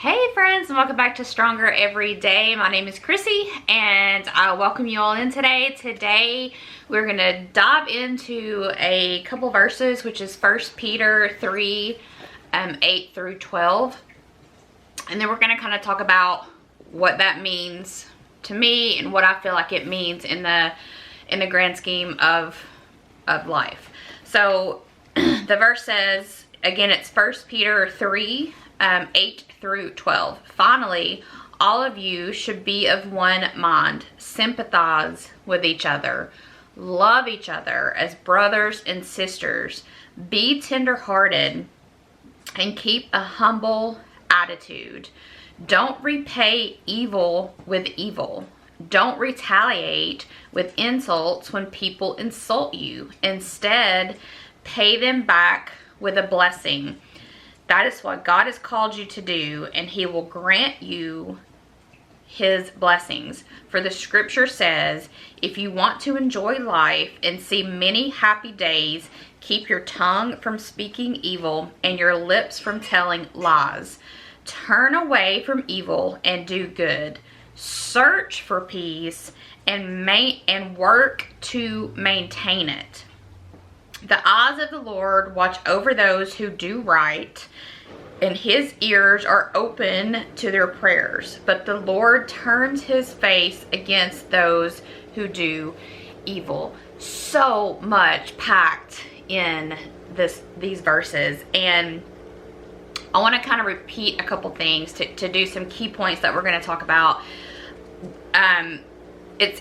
Hey friends, and welcome back to Stronger Every Day. My name is Chrissy and I welcome you all in today. Today we're going to dive into a couple verses, which is 1 Peter 3, 8 through 12. And then we're going to kind of talk about what that means to me and what I feel like it means in the grand scheme of life. So the verse says, again, it's 1 Peter 3, 8 through 12. Finally, all of you should be of one mind, sympathize with each other, love each other as brothers and sisters, be tender-hearted, and keep a humble attitude. Don't repay evil with evil. Don't retaliate with insults when people insult you. Instead, pay them back with a blessing. That is what God has called you to do, and He will grant you His blessings. For the scripture says, if you want to enjoy life and see many happy days, keep your tongue from speaking evil and your lips from telling lies. Turn away from evil and do good. Search for peace and work to maintain it. The eyes of the Lord watch over those who do right, and His ears are open to their prayers. But the Lord turns His face against those who do evil. So much packed in these verses. And I want to kind of repeat a couple things to do some key points that we're going to talk about.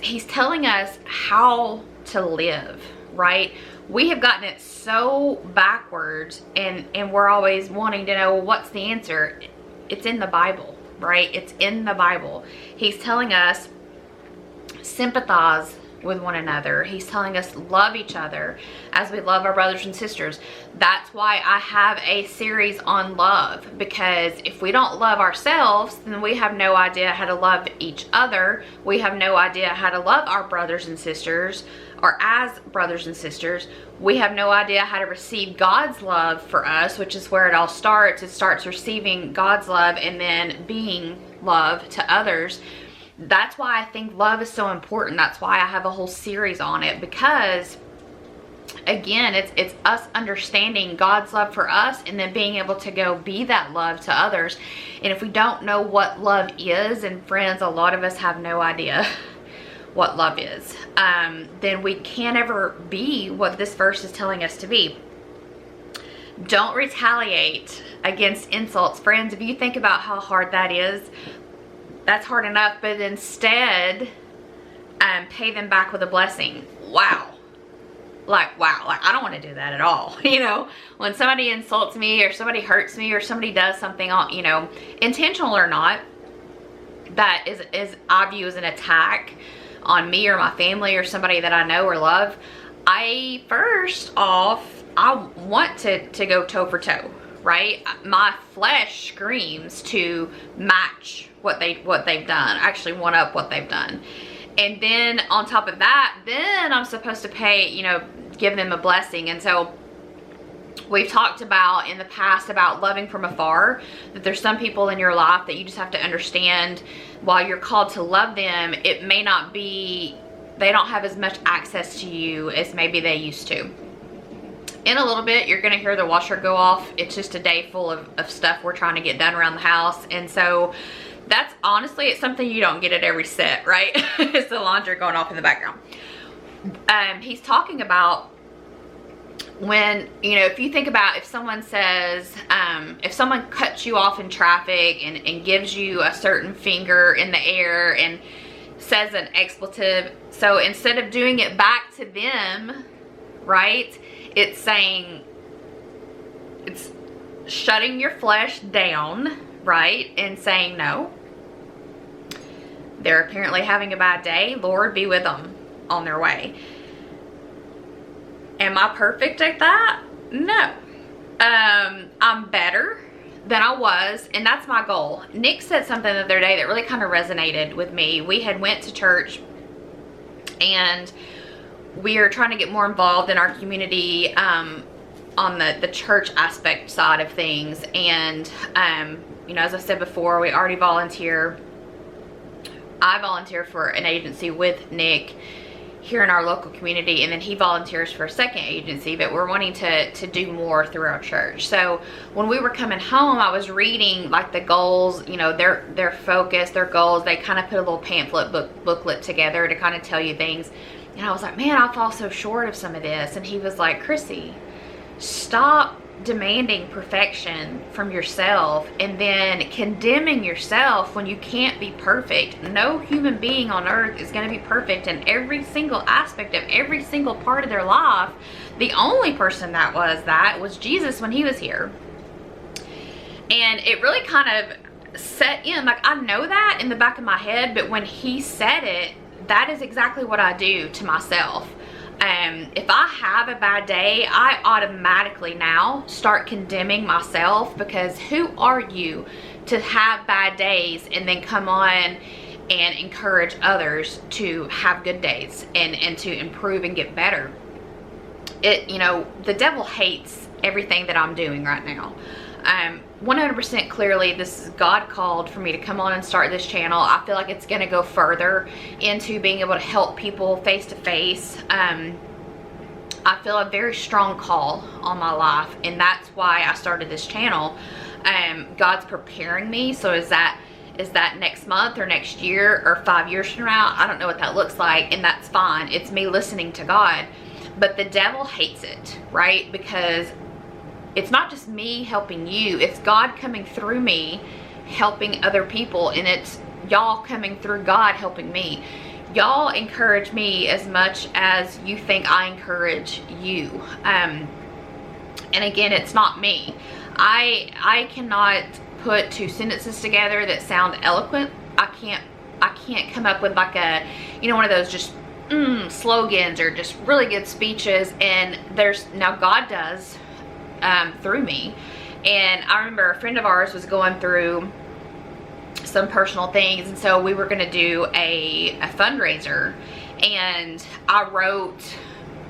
He's telling us how to live, right? We have gotten it so backwards, and we're always wanting to know, well, what's the answer? It's in the Bible, right? It's in the Bible. He's telling us sympathize with one another. He's telling us love each other as we love our brothers and sisters. That's why I have a series on love, because if we don't love ourselves, then we have no idea how to love each other. We have no idea how to love our brothers and sisters, or as brothers and sisters. We have no idea how to receive God's love for us, which is where it all starts. It starts receiving God's love and then being love to others. That's why I think love is so important. That's why I have a whole series on it, because again, it's us understanding God's love for us and then being able to go be that love to others. And if we don't know what love is, and friends, a lot of us have no idea what love is, then we can't ever be what this verse is telling us to be. Don't retaliate against insults. Friends, if you think about how hard that is, that's hard enough, but instead pay them back with a blessing. Wow. Like I don't want to do that at all. When somebody insults me or somebody hurts me or somebody does something, intentional or not, that is I view as an attack on me or my family or somebody that I know or love. I want to go toe for toe, right? My flesh screams to match what they've done, actually one up what they've done. And then on top of that, then I'm supposed to give them a blessing. And so we've talked about in the past about loving from afar, that there's some people in your life that you just have to understand, while you're called to love them, it may not be, they don't have as much access to you as maybe they used to. In a little bit, you're going to hear the washer go off. It's just a day full of stuff we're trying to get done around the house. And so that's honestly, it's something you don't get at every set, right? It's the laundry going off in the background. He's talking about when, if you think about, if someone says, if someone cuts you off in traffic and gives you a certain finger in the air and says an expletive, so instead of doing it back to them, right, it's saying, it's shutting your flesh down, right, and saying, no, they're apparently having a bad day. Lord, be with them on their way. Am I perfect at that? No. I'm better than I was, and that's my goal. Nick said something the other day that really kind of resonated with me. We had went to church, and we are trying to get more involved in our community on the church aspect side of things. And you know, as I said before, we already volunteer. I volunteer for an agency with Nick here in our local community, and then he volunteers for a second agency, but we're wanting to do more through our church. So when we were coming home, I was reading like the goals, you know, their focus, their goals. They kind of put a little pamphlet booklet together to kind of tell you things. And I was like, man, I fall so short of some of this. And he was like, Chrissy, stop demanding perfection from yourself and then condemning yourself when you can't be perfect. No human being on earth is going to be perfect in every single aspect of every single part of their life. The only person that was Jesus when he was here. And it really kind of set in, like, I know that in the back of my head, but when he said it, that is exactly what I do to myself. If I have a bad day, I automatically now start condemning myself, because who are you to have bad days and then come on and encourage others to have good days and to improve and get better? You know, the devil hates everything that I'm doing right now. 100% clearly, this is God called for me to come on and start this channel. I feel like it's going to go further into being able to help people face to face. I feel a very strong call on my life, and that's why I started this channel. God's preparing me. So is that next month or next year or 5 years from now? I don't know what that looks like, and that's fine. It's me listening to God. But the devil hates it, right? Because it's not just me helping you, it's God coming through me helping other people, and it's y'all coming through God helping me. Y'all encourage me as much as you think I encourage you. And again, it's not me. I cannot put two sentences together that sound eloquent. I can't come up with like a, you know, one of those just slogans or just really good speeches. And now God does through me. And I remember a friend of ours was going through some personal things, and so we were going to do a fundraiser, and I wrote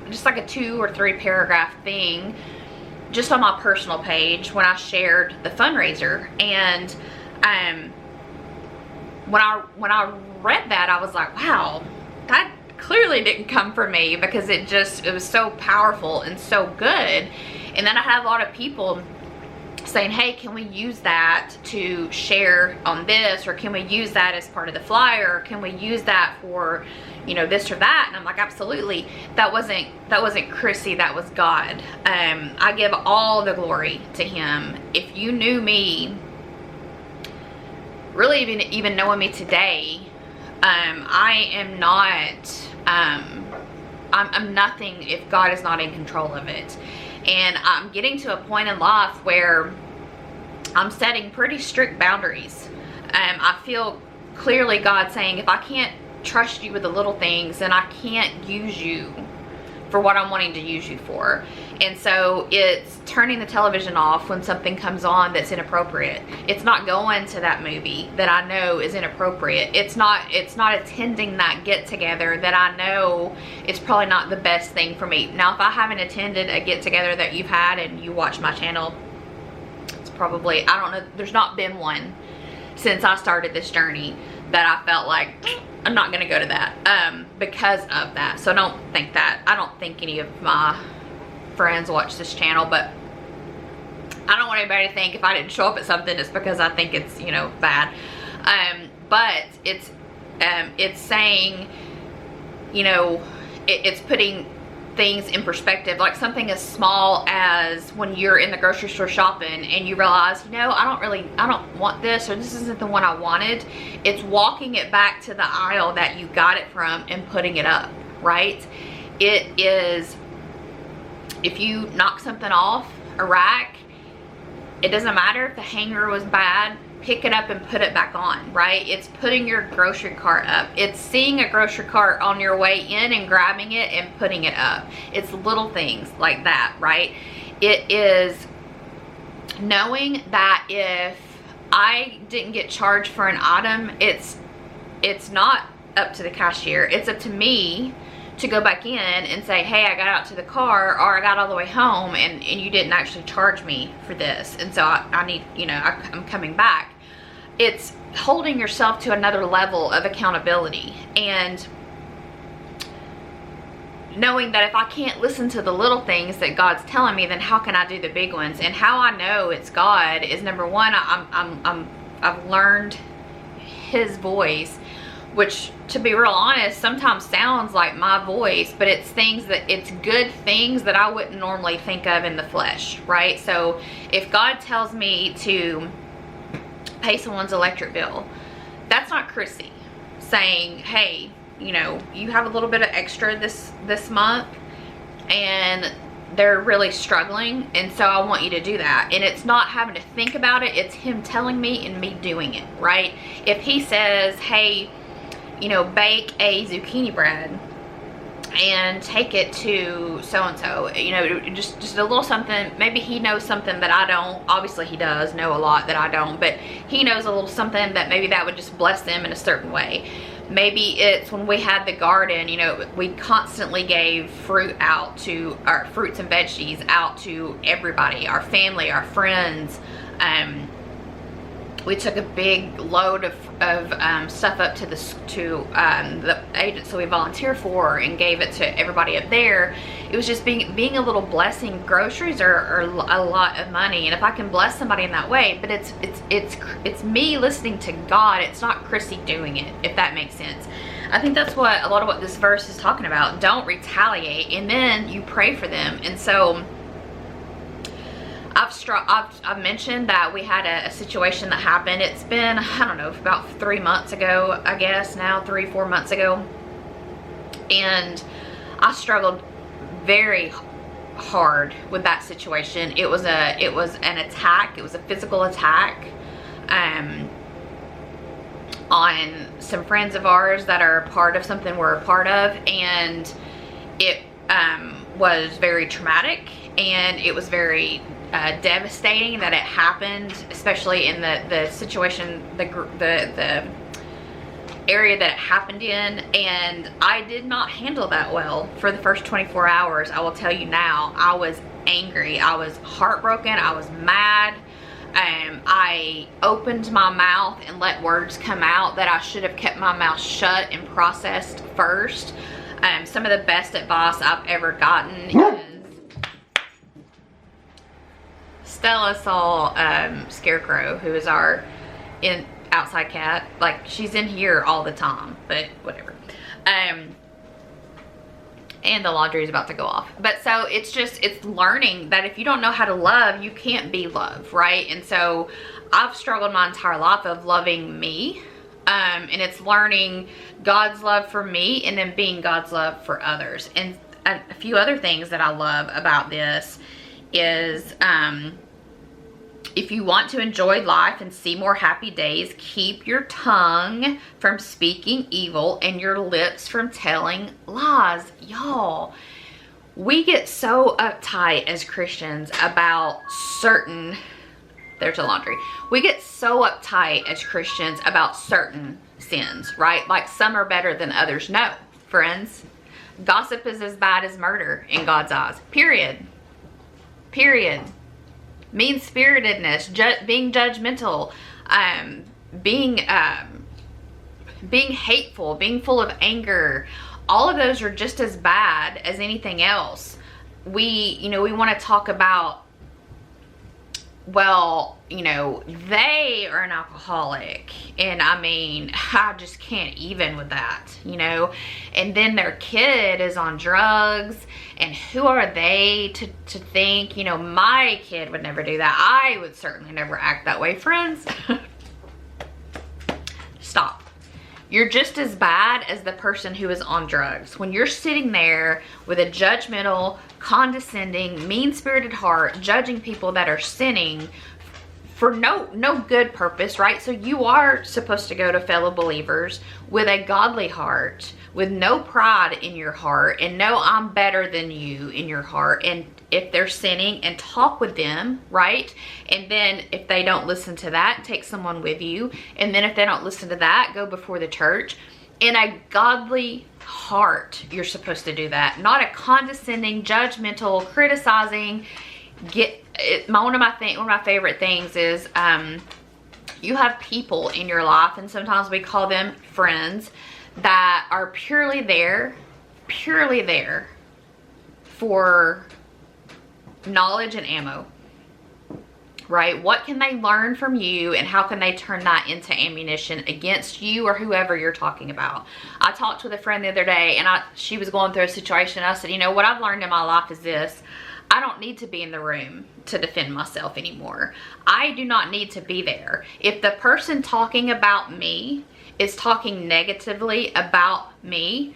just like a 2 or 3 paragraph thing just on my personal page when I shared the fundraiser. And when I read that, I was like, wow, that clearly didn't come from me, because it was so powerful and so good. And then I had a lot of people saying, hey, can we use that to share on this, or can we use that as part of the flyer, or can we use that for, you know, this or that? And I'm like, absolutely. That wasn't Chrissy, that was God. I give all the glory to him. If you knew me, really even knowing me today, I am not, I'm nothing if God is not in control of it. And I'm getting to a point in life where I'm setting pretty strict boundaries. I feel clearly God saying, if I can't trust you with the little things, then I can't use you for what I'm wanting to use you for. And so it's turning the television off when something comes on that's inappropriate. It's not going to that movie that I know is inappropriate. It's not attending that get together that I know is probably not the best thing for me. Now, if I haven't attended a get together that you've had and you watch my channel, it's probably, I don't know, there's not been one since I started this journey that I felt like I'm not gonna go to that because of that. So don't think that. I don't think any of my friends watch this channel, but I don't want anybody to think if I didn't show up at something it's because I think it's, you know, bad. But it's saying, you know, it's putting things in perspective, like something as small as when you're in the grocery store shopping and you realize, you know, I don't want this, or this isn't the one I wanted. It's walking it back to the aisle that you got it from and putting it up, right? It is, if you knock something off a rack, it doesn't matter if the hanger was bad, pick it up and put it back on, right? It's putting your grocery cart up. It's seeing a grocery cart on your way in and grabbing it and putting it up. It's little things like that, right? It is knowing that if I didn't get charged for an item, it's not up to the cashier. It's up to me to go back in and say, hey, I got out to the car, or I got all the way home and you didn't actually charge me for this, and so I need, you know, I'm coming back. It's holding yourself to another level of accountability, and knowing that if I can't listen to the little things that God's telling me, then how can I do the big ones? And how I know it's God is, number one, I've learned his voice, which, to be real honest, sometimes sounds like my voice, but it's good things that I wouldn't normally think of in the flesh, right? So if God tells me to pay someone's electric bill, that's not Chrissy saying, hey, you know, you have a little bit of extra this month and they're really struggling, and so I want you to do that. And it's not having to think about it, it's him telling me and me doing it, right? If he says, hey, you know, bake a zucchini bread and take it to so-and-so, you know, just a little something. Maybe he knows something that I don't. Obviously he does know a lot that I don't, but he knows a little something that maybe that would just bless them in a certain way. Maybe it's when we had the garden, you know, we constantly gave fruit out to our fruits and veggies out to everybody, our family, our friends. We took a big load of stuff up to the agency we volunteer for and gave it to everybody up there. It was just being a little blessing. Groceries are a lot of money, and if I can bless somebody in that way, but it's me listening to God. It's not Chrissy doing it, if that makes sense. I think that's what a lot of what this verse is talking about. Don't retaliate, and then you pray for them. And so I've mentioned that we had a situation that happened. It's been, I don't know, about 3 months ago, I guess now, 3-4 months ago. And I struggled very hard with that situation. It was an attack. It was a physical attack on some friends of ours that are part of something we're a part of. And it was very traumatic, and it was very devastating that it happened, especially in the situation, the area that it happened in. And I did not handle that well for the first 24 hours. I will tell you now, I was angry, I was heartbroken, I was mad. I opened my mouth and let words come out that I should have kept my mouth shut and processed first. Some of the best advice I've ever gotten is, Stella saw Scarecrow, who is our outside cat. Like, she's in here all the time, but whatever. And the laundry is about to go off. But so it's learning that if you don't know how to love, you can't be loved, right? And so I've struggled my entire life of loving me. And it's learning God's love for me and then being God's love for others. And a few other things that I love about this is, if you want to enjoy life and see more happy days, keep your tongue from speaking evil and your lips from telling lies. Y'all, we get so uptight as Christians about certain, there's a laundry. We get so uptight as Christians about certain sins, right? Like, some are better than others. No, friends. Gossip is as bad as murder in God's eyes. Period. Period. Mean-spiritedness, being judgmental, being hateful, being full of anger, all of those are just as bad as anything else. We want to talk about, well, you know, they are an alcoholic, and I mean, I just can't even with that, you know. And then their kid is on drugs, and who are they to think, you know, my kid would never do that. I would certainly never act that way. Friends, stop. You're just as bad as the person who is on drugs. When you're sitting there with a judgmental, condescending, mean-spirited heart, judging people that are sinning for no good purpose, right? So you are supposed to go to fellow believers with a godly heart, with no pride in your heart, and no I'm better than you in your heart. And if they're sinning, and talk with them, right? And then if they don't listen to that, take someone with you. And then if they don't listen to that, go before the church In a godly heart, you're supposed to do that. Not a condescending, judgmental, criticizing. One of my favorite things is you have people in your life, and sometimes we call them friends, that are purely there for knowledge and ammo, right? What can they learn from you, and how can they turn that into ammunition against you or whoever you're talking about? I talked with a friend the other day, and she was going through a situation. I said, you know, what I've learned in my life is this: I don't need to be in the room to defend myself anymore. I do not need to be there. If the person talking about me is talking negatively about me,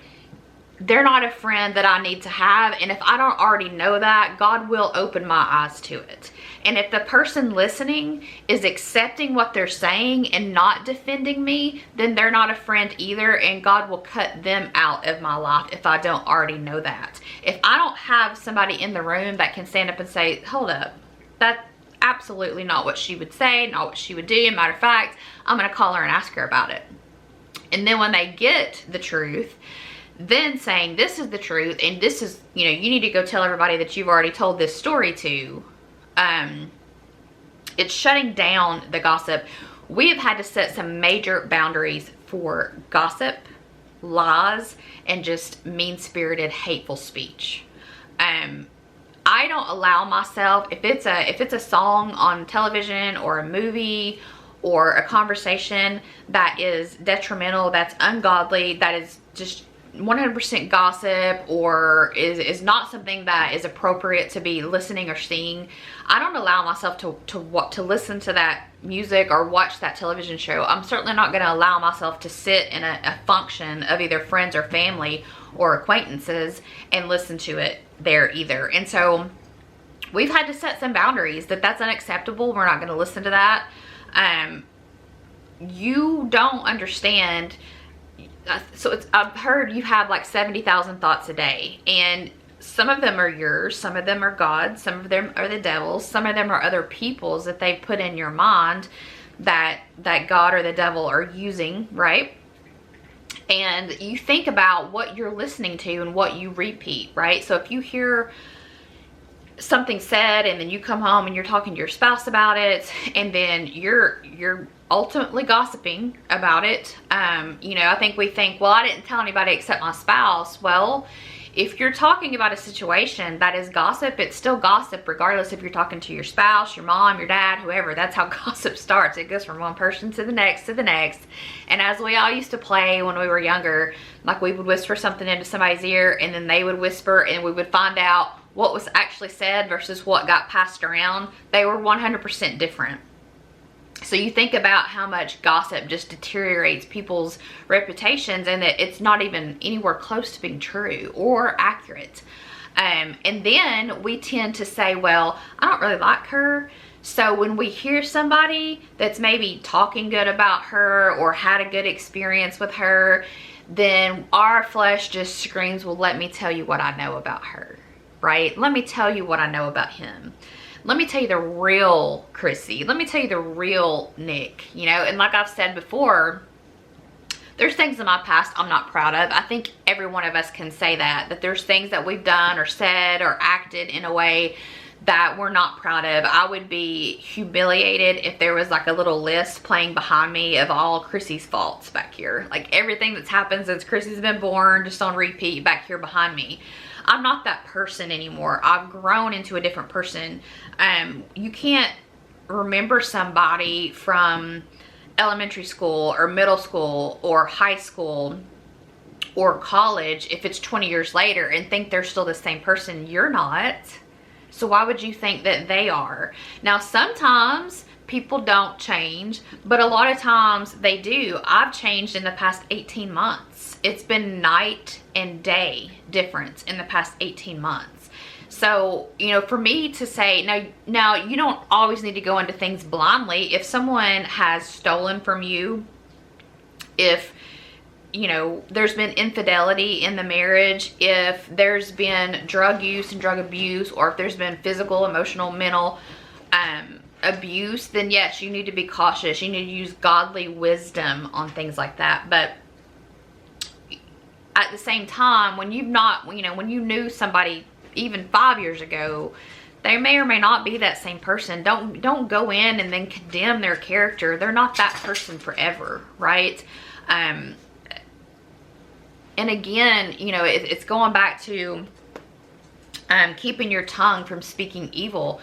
they're not a friend that I need to have. And if I don't already know that, God will open my eyes to it. And if the person listening is accepting what they're saying and not defending me, then they're not a friend either, and God will cut them out of my life if I don't already know that. If I don't have somebody in the room that can stand up and say, hold up, that's absolutely not what she would say, not what she would do. Matter of fact, I'm going to call her and ask her about it. And then when they get the truth, then saying, this is the truth, and this is, you know, you need to go tell everybody that you've already told this story to. It's shutting down the gossip. We have had to set some major boundaries for gossip, lies, and just mean-spirited, hateful speech. I don't allow myself, if it's a song on television or a movie or a conversation that is detrimental, that's ungodly, that is just 100% gossip, or is not something that is appropriate to be listening or seeing, I don't allow myself to listen to that music or watch that television show. I'm certainly not going to allow myself to sit in a function of either friends or family or acquaintances and listen to it there either. And so we've had to set some boundaries that's unacceptable. We're not going to listen to that. You don't understand. So I've heard you have like 70,000 thoughts a day, and some of them are yours, some of them are God's, some of them are the devil's, some of them are other people's that they put in your mind that God or the devil are using, right? And you think about what you're listening to and what you repeat, right? So if you hear something said and then you come home and you're talking to your spouse about it, and then you're ultimately gossiping about it. You know, I think we think, well, I didn't tell anybody except my spouse. Well, if you're talking about a situation that is gossip, it's still gossip regardless if you're talking to your spouse, your mom, your dad, whoever. That's how gossip starts. It goes from one person to the next to the next. And as we all used to play when we were younger, like we would whisper something into somebody's ear, and then they would whisper, and we would find out what was actually said versus what got passed around. They were 100% different. So you think about how much gossip just deteriorates people's reputations, and that it's not even anywhere close to being true or accurate. And then we tend to say, well, I don't really like her. So when we hear somebody that's maybe talking good about her or had a good experience with her, then our flesh just screams, well, let me tell you what I know about her, right? Let me tell you what I know about him. Let me tell you the real Chrissy. Let me tell you the real Nick, you know? And like I've said before, there's things in my past I'm not proud of. I think every one of us can say that there's things that we've done or said or acted in a way that we're not proud of. I would be humiliated if there was like a little list playing behind me of all Chrissy's faults back here. Like everything that's happened since Chrissy's been born, just on repeat back here behind me. I'm not that person anymore. I've grown into a different person. You can't remember somebody from elementary school or middle school or high school or college if it's 20 years later and think they're still the same person. You're not. So why would you think that they are? Now, sometimes people don't change, but a lot of times they do. I've changed in the past 18 months. It's been night and day difference in the past 18 months. So, you know, for me to say, now you don't always need to go into things blindly. If someone has stolen from you, if, you know, there's been infidelity in the marriage, if there's been drug use and drug abuse, or if there's been physical, emotional, mental abuse, then yes, you need to be cautious. You need to use godly wisdom on things like that. But at the same time, when you've not, you know, when you knew somebody even 5 years ago, they may or may not be that same person. Don't go in and then condemn their character. They're not that person forever, right? And again, you know, it's going back to keeping your tongue from speaking evil.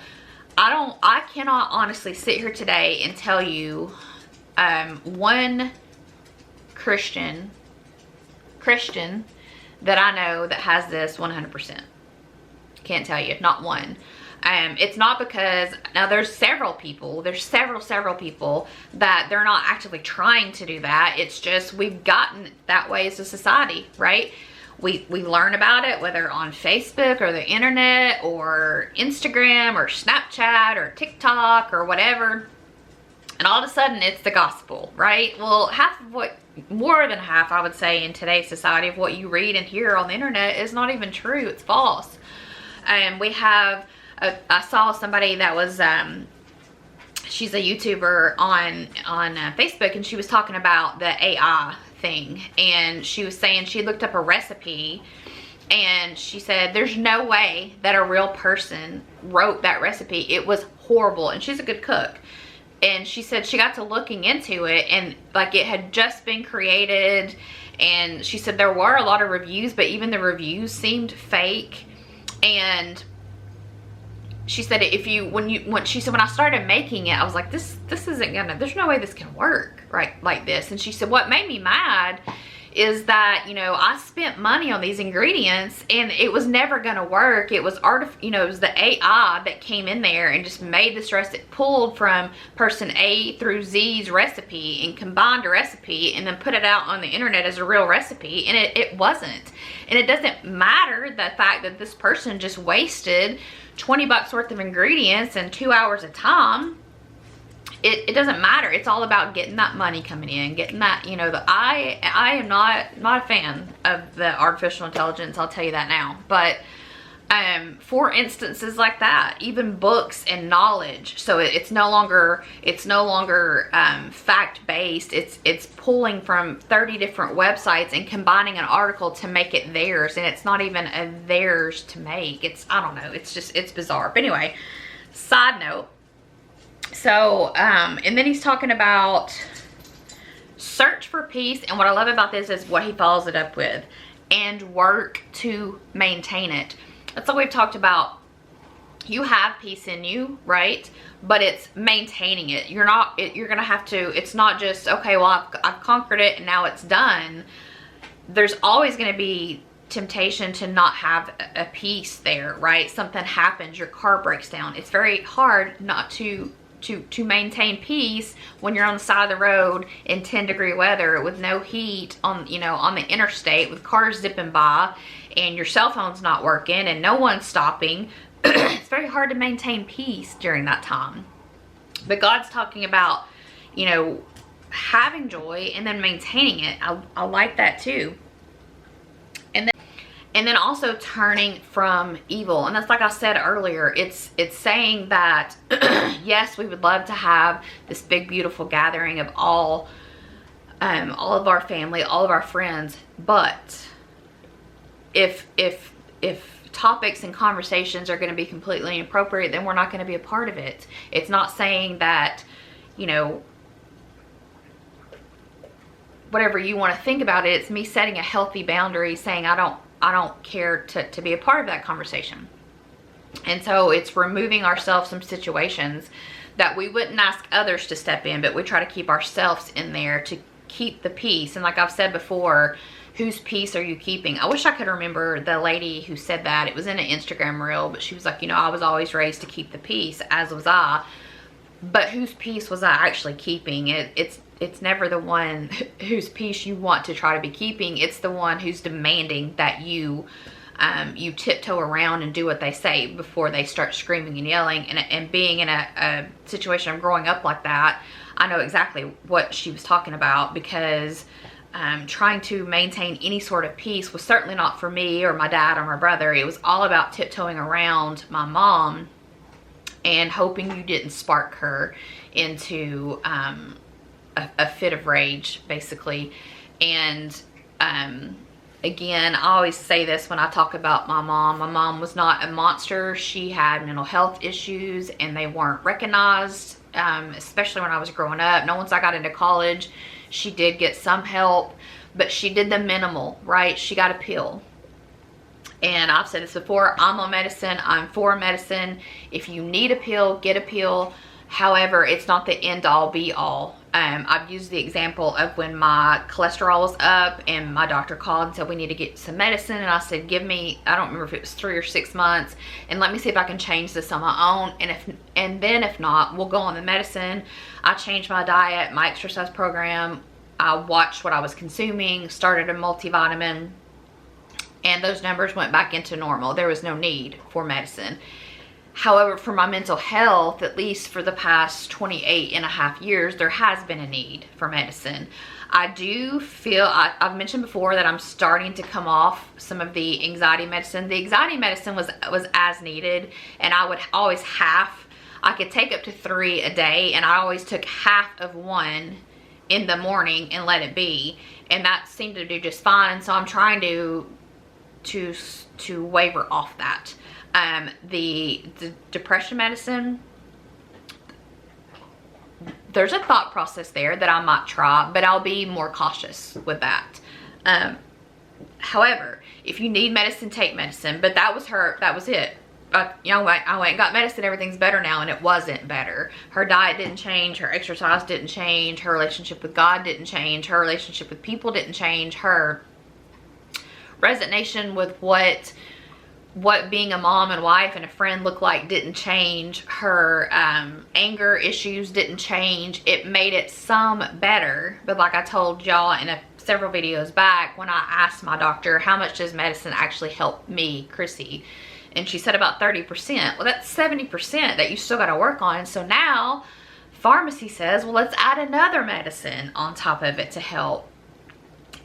I cannot honestly sit here today and tell you one Christian that I know that has this 100%. Can't tell you, not one. It's not because, now there's several people that they're not actively trying to do that. It's just we've gotten that way as a society, right? We learn about it, whether on Facebook or the internet or Instagram or Snapchat or TikTok or whatever. And all of a sudden it's the gospel, right? Well, more than half, I would say, in today's society of what you read and hear on the internet is not even true. It's false. We have, I saw somebody that was, she's a YouTuber on Facebook, and she was talking about the AI thing, and she was saying she looked up a recipe, and she said there's no way that a real person wrote that recipe. It was horrible, and she's a good cook. And she said she got to looking into it, and like it had just been created, and she said there were a lot of reviews, but even the reviews seemed fake. And she said when I started making it, I was like, this isn't gonna, there's no way this can work right like this. And she said what made me mad is that, you know, I spent money on these ingredients and it was never gonna work. It was it was the AI that came in there and just made this recipe, pulled from person A through Z's recipe and combined a recipe and then put it out on the internet as a real recipe, and it wasn't. And it doesn't matter the fact that this person just wasted $20 worth of ingredients and 2 hours of time. It doesn't matter. It's all about getting that money coming in, getting that, you know, I am not a fan of the artificial intelligence, I'll tell you that now. But for instances like that, even books and knowledge, so it's no longer fact-based. It's pulling from 30 different websites and combining an article to make it theirs, and it's not even theirs to make. I don't know, it's bizarre. But anyway, side note. So, and then he's talking about search for peace, and what I love about this is what he follows it up with, and work to maintain it. That's what we've talked about. You have peace in you, right? But it's maintaining it. You're gonna have to, it's not just, okay, well, I've conquered it and now it's done. There's always gonna be temptation to not have a peace there, right? Something happens, your car breaks down. It's very hard not to maintain peace when you're on the side of the road in 10-degree weather with no heat on the interstate with cars zipping by and your cell phone's not working and no one's stopping. It's very hard to maintain peace during that time. But God's talking about, you know, having joy and then maintaining it. I like that too. And then also turning from evil. And that's, like I said earlier, it's saying that, yes, we would love to have this big, beautiful gathering of all of our family, all of our friends. But if topics and conversations are going to be completely inappropriate, then we're not going to be a part of it. It's not saying that, you know, whatever you want to think about it, it's me setting a healthy boundary, saying I don't care to be a part of that conversation. And so it's removing ourselves from situations that we wouldn't ask others to step in, but we try to keep ourselves in there to keep the peace. And like I've said before, whose peace are you keeping? I wish I could remember the lady who said that. It was in an Instagram reel, but she was like, you know, I was always raised to keep the peace, as was I. But whose peace was I actually keeping? It's never the one whose peace you want to try to be keeping. It's the one who's demanding that you tiptoe around and do what they say before they start screaming and yelling. And being in a situation of growing up like that, I know exactly what she was talking about, because trying to maintain any sort of peace was certainly not for me or my dad or my brother. It was all about tiptoeing around my mom and hoping you didn't spark her into a fit of rage, basically. And again, I always say this when I talk about my mom. My mom was not a monster. She had mental health issues and they weren't recognized, especially when I was growing up. Now, once I got into college, she did get some help, but she did the minimal, right? She got a pill. And I've said this before, I'm on medicine. I'm for medicine. If you need a pill, get a pill. However, it's not the end all be all. I've used the example of when my cholesterol was up and my doctor called and said we need to get some medicine, and I said give me, I don't remember if it was 3 or 6 months, and let me see if I can change this on my own, and then if not, we'll go on the medicine. I changed my diet, my exercise program. I watched what I was consuming, started a multivitamin, and those numbers went back into normal. There was no need for medicine. However, for my mental health, at least for the past 28.5 years, there has been a need for medicine. I do feel, I've mentioned before that I'm starting to come off some of the anxiety medicine. The anxiety medicine was as needed, and I would always I could take up to 3 a day, and I always took half of one in the morning and let it be. And that seemed to do just fine, so I'm trying to waver off that. The depression medicine, there's a thought process there that I might try, but I'll be more cautious with that. However, if you need medicine, take medicine. But that was it. You know, I went and got medicine, everything's better now, and it wasn't better. Her diet didn't change, her exercise didn't change, her relationship with God didn't change, her relationship with people didn't change, her resignation with what being a mom and wife and a friend looked like didn't change. Her anger issues didn't change. It made it some better, but like I told y'all in several videos back, when I asked my doctor how much does medicine actually help me, Chrissy, and she said about 30%. Well, that's 70% that you still got to work on. So now pharmacy says, well, let's add another medicine on top of it to help.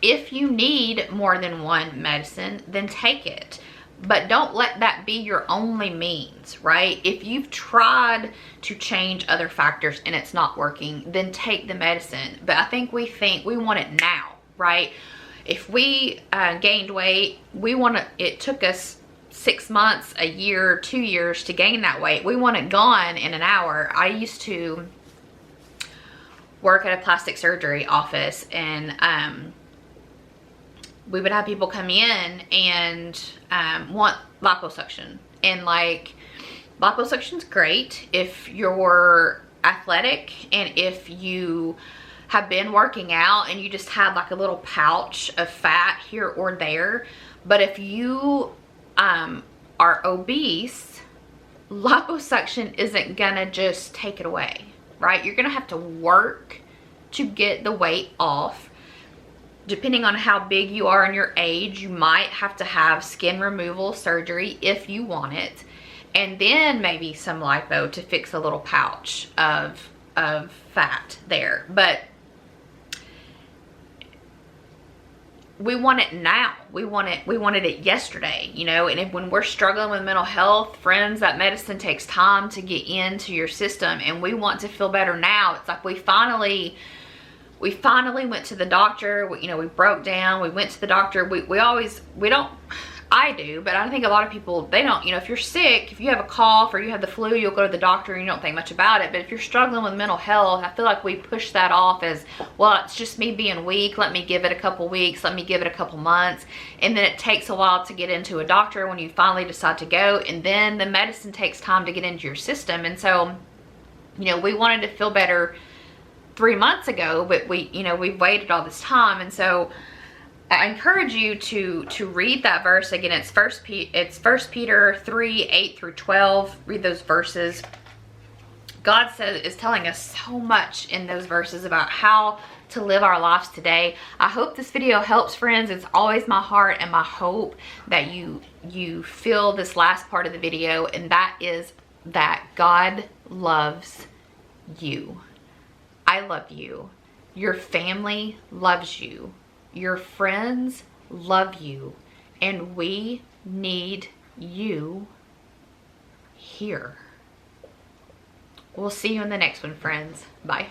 If you need more than one medicine, then take it. But don't let that be your only means, right? If you've tried to change other factors and it's not working, then take the medicine. But I think we want it now, right? If we gained weight, it took us 6 months, a year, 2 years to gain that weight. We want it gone in an hour. I used to work at a plastic surgery office, and we would have people come in and want liposuction. And like, liposuction's great if you're athletic and if you have been working out and you just have like a little pouch of fat here or there. But if you are obese, liposuction isn't gonna just take it away, right? You're gonna have to work to get the weight off. Depending on how big you are and your age, you might have to have skin removal surgery if you want it. And then maybe some lipo to fix a little pouch of fat there. But we want it now. We wanted it yesterday, you know. And when we're struggling with mental health, friends, that medicine takes time to get into your system, and we want to feel better now. It's like we finally went to the doctor. We broke down. We went to the doctor. I do, but I think a lot of people, they don't. You know, if you're sick, if you have a cough or you have the flu, you'll go to the doctor and you don't think much about it. But if you're struggling with mental health, I feel like we push that off as, well, it's just me being weak. Let me give it a couple weeks. Let me give it a couple months. And then it takes a while to get into a doctor when you finally decide to go. And then the medicine takes time to get into your system. And so, you know, we wanted to feel better 3 months ago, but we've waited all this time. And so I encourage you to read that verse again. It's 1 Peter 3:8-12. Read those verses. God is telling us so much in those verses about how to live our lives today. I hope this video helps, friends. It's always my heart and my hope that you feel this last part of the video, and that is that God loves you. I love you. Your family loves you. Your friends love you. And we need you here. We'll see you in the next one, friends. Bye.